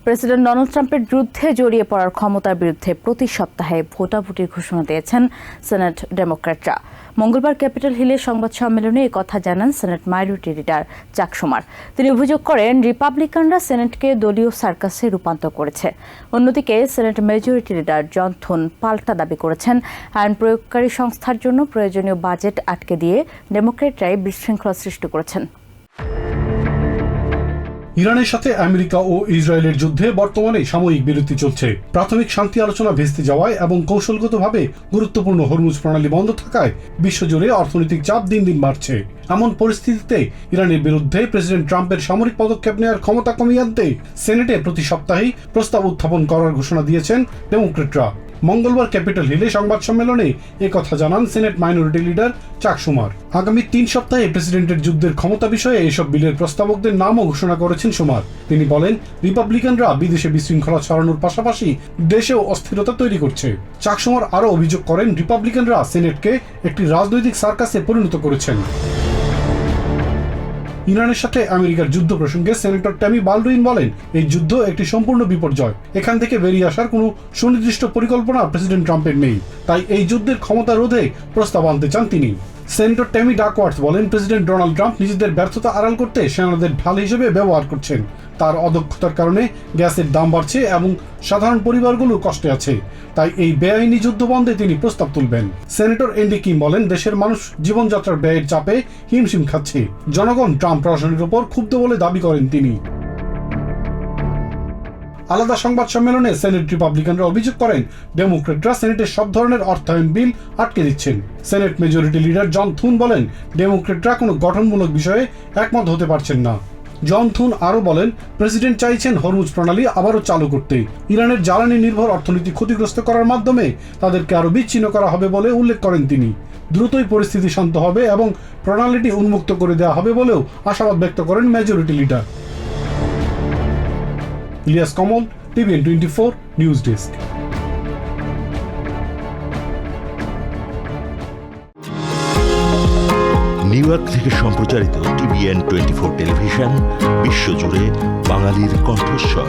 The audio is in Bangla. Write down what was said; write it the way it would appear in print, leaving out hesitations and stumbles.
প্রেসিডেন্ট ডোনাল্ড ট্রাম্পের যুদ্ধে জড়িয়ে পড়ার ক্ষমতার বিরুদ্ধে প্রতি সপ্তাহে ভোটাভুটির ঘোষণা দিয়েছেন সেনেট ডেমোক্র্যাটরা। মঙ্গলবার ক্যাপিটল হিলে সংবাদ সম্মেলনে কথা জানান সেনেট মাইনরিটি লিডার চাক শুমার। তিনি অভিযোগ করেন, রিপাবলিকানরা সেনেটকে দলীয় সার্কাসে রূপান্তর করেছে। অন্যদিকে সেনেট মেজরিটি লিডার জন থুন পাল্টা দাবি করেছেন, আইন প্রয়োগকারী সংস্থার জন্য প্রয়োজনীয় বাজেট আটকে দিয়ে ডেমোক্র্যাটরাই বিশৃঙ্খলা সৃষ্টি করেছেন। ইরানের সাথে আমেরিকা ও ইসরায়েলের যুদ্ধে বর্তমানে সাময়িক বিরতি চলছে। প্রাথমিক শান্তি আলোচনা ভেস্তে যাওয়ায় এবং কৌশলগতভাবে গুরুত্বপূর্ণ হরমুজ প্রণালী বন্ধ থাকায় বিশ্বজুড়ে অর্থনৈতিক চাপ দিন দিন বাড়ছে। এমন পরিস্থিতিতে ইরানের বিরুদ্ধে প্রেসিডেন্ট ট্রাম্পের সামরিক পদক্ষেপ নেওয়ার ক্ষমতা কমিয়ে আনতে সেনেটে প্রতি সপ্তাহেই প্রস্তাব উত্থাপন করার ঘোষণা দিয়েছেন ডেমোক্র্যাটরা। মঙ্গলবার ক্যাপিটল হিলে সংবাদ সম্মেলনে কথা জানান সেনেট মাইনরিটি লিডার চাক শুমার। আগামী 3 সপ্তাহে প্রেসিডেন্টের যুদ্ধের ক্ষমতা বিষয়ে এসব বিলের প্রস্তাবকদের নামও ঘোষণা করেছেন শুমার। তিনি বলেন, রিপাবলিকানরা বিদেশে বিশৃঙ্খলা ছড়ানোর পাশাপাশি দেশেও অস্থিরতা তৈরি করছে। চাক শুমার আরও অভিযোগ করেন, রিপাবলিকানরা সেনেটকে একটি রাজনৈতিক সার্কাসে পরিণত করেছেন। ইরানের সাথে আমেরিকার যুদ্ধ প্রসঙ্গে সেনেটর ট্যামি বালডুইন বলেন, এই যুদ্ধ একটি সম্পূর্ণ বিপর্যয়। এখান থেকে বেরিয়ে আসার কোনো সুনির্দিষ্ট পরিকল্পনা প্রেসিডেন্ট ট্রাম্পের নেই, তাই এই যুদ্ধের ক্ষমতা রোধে প্রস্তাব আনতে চান তিনি। সেনেটর ট্যামি ডাকওয়ার্থ বলেন, প্রেসিডেন্ট ডোনাল্ড ট্রাম্প নিজেদের ব্যর্থতা আড়াল করতে সেনাদের ঢাল হিসেবে ব্যবহার করছেন। তার অদক্ষতার কারণে গ্যাসের দাম বাড়ছে এবং সাধারণ পরিবারগুলো কষ্টে আছে, তাই এই বেআইনি যুদ্ধ বন্ধে তিনি প্রস্তাব তুলবেন। সেনেটর এন্ডি কিম বলেন, দেশের মানুষ জীবনযাত্রার ব্যয়ের চাপে হিমশিম খাচ্ছে। জনগণ ট্রাম্প প্রশাসনের উপর ক্ষুব্ধ বলে দাবি করেন তিনি। আলাদা সংবাদ সম্মেলনে সেনেট রিপাবলিকানরা অভিযোগ করেন, ডেমোক্র্যাটরা সেনেটের সব ধরনের অর্থায়ন বিল আটকে দিচ্ছেন। সেনেট মেজরিটি লিডার জন থুন বলেন, ডেমোক্র্যাটরা কোনো গঠনমূলক বিষয়ে একমত হতে পারছেন না। জন থুন আরও বলেন, প্রেসিডেন্ট চাইছেন হরমুজ প্রণালী আবারও চালু করতে। ইরানের জ্বালানি নির্ভর অর্থনীতি ক্ষতিগ্রস্ত করার মাধ্যমে তাদেরকে আরও বিচ্ছিন্ন করা হবে বলে উল্লেখ করেন তিনি। দ্রুতই পরিস্থিতি শান্ত হবে এবং প্রণালীটি উন্মুক্ত করে দেওয়া হবে বলেও আশাবাদ ব্যক্ত করেন majority leader. Ilias Kamal, TVN 24 news desk. New York থেকে সম্প্রচারিত টিভিএন 24 টেলিভিশন বিশ্বজুড়ে বাঙালির কণ্ঠস্বর।